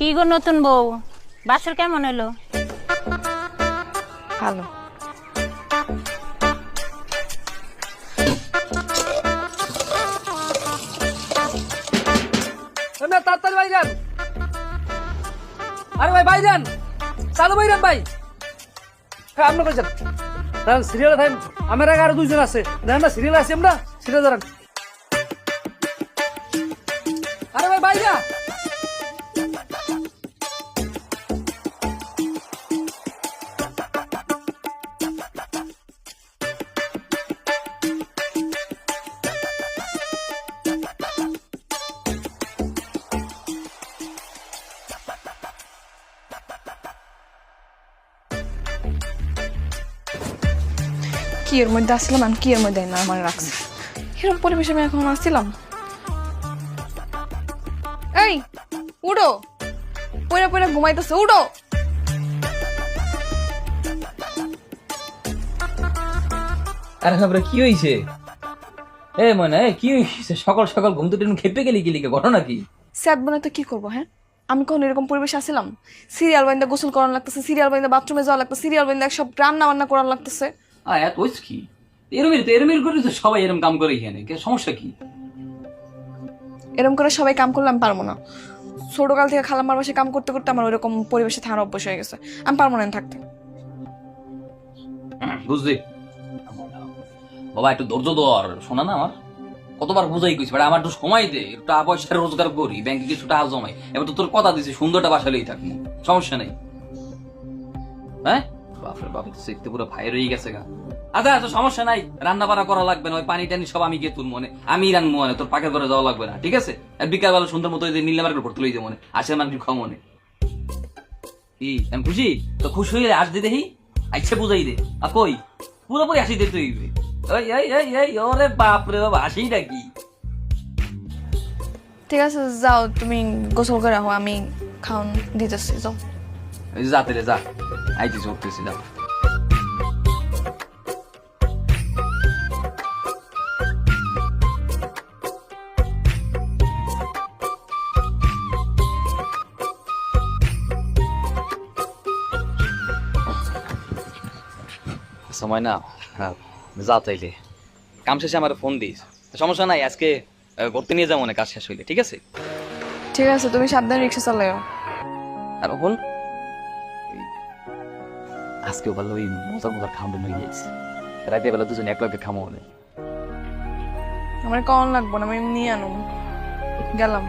কি গো নতুন বউ, বাসর কেমন হলো? ভালো। তাড়াতাড়ি ভাই যান। আরে ভাই যান, চালু ভাই যান ভাই। হ্যাঁ আপনি কই যান? দাঁড়ান সিরিয়ালে থাকেন, আমার আগে আরো দুইজন আছে। দেখেন না সিরিয়াল আছে আমরা, সিরিয়াল দাঁড়ান। আরে ভাই যা। কি এর মধ্যে আসছিলাম আমি, কি এর মধ্যে না আমার রাখছে এরকম পরিবেশে আমি এখন আসছিলাম। এই উড়ো, পয়রা পয়রা ঘুমাইতেছে, উড়ো। আরে খবরে কি হইছে? এ মানে কি হইছে? সকাল সকাল ঘুম থেকে খেপে গেলি কি লিখে ঘটনা কি? স্যাদ বনে তো কি করবো? হ্যাঁ, আমি কখন এরকম পরিবেশে আসছিলাম? সিরিয়াল বাইন্দা গোসল করানো লাগতেছে, সিরিয়াল বাইন্দা বাথরুমে যাওয়া লাগতেছে, সিরিয়াল বাইন্দা সব রান্না বান্না করানো লাগতেছে। এত হইছে কি? এরমের করে তো সবাই এরম কাম করে এখানে, সমস্যা কি? এরকম করে সবাই কাম করলে আমি পারবো না। ছোটকাল থেকে খালাম্মার বাসায় কাম করতে করতে আমার ওইরকম পরিবেশে থাকার অভ্যাস হয়ে গেছে, আমি পারবো না থাকতে। বুঝলি বাবা, একটু ধৈর্য ধর। শোনা না, আমার কতবার বুঝাই গেছি, আমার একটু সময় দে, একটু পয়সা রোজগার করি, ব্যাংকে কিছু টাকা জমাই। এবার তো তোর কথা দিছি সুন্দরটা বাসালেই থাকবো, সমস্যা নেই। হ্যাঁ বাপরে বাপ, দেখতে পুরো ভাইয়ের হয়ে গেছে গা। আচ্ছা আচ্ছা সমস্যা নাই, রান্না বান্না করা লাগবে না, ওই পানি টানি সব আমি গিয়ে তুলবো, আমি রান্নবো, তোর পাকের ঘরে যাওয়া লাগবে না, ঠিক আছে? আর বিকালবেলা সুন্দর মতো নীলা মার্কেট ভর্তি লই যাবো, আসে মানে খাও মনে কি। আমি খুশি তো, খুশি হয়ে আস দে দেখি, আচ্ছা বুঝাই দে। আর কই পুরোপুরি হাসি দে তুই। ওরে বাপ রে বাপ, হাসিটা কি? ঠিক আছে যাও, তুমি গোসল করে রাখো, আমি খাওন দিতেছি, যাও। যাতে রে যা, আইছি চলতেছি যা। সময় না যা, চাইলে কাম শেষে আমার ফোন দিস, সমস্যা নাই। আজকে ঘুরতে নিয়ে যাবো না কাজ শেষ হইলে, ঠিক আছে? ঠিক আছে, তুমি সাবধানে রিক্সা চালাও। আর হল আজকেও ভালো ওই মজার খামড়ে নিয়ে গেছি, রাতে বেলা দুজন এক লগে খামো হলে। আমার কখন লাগবো না, আমি নিয়ে আনো, গেলাম।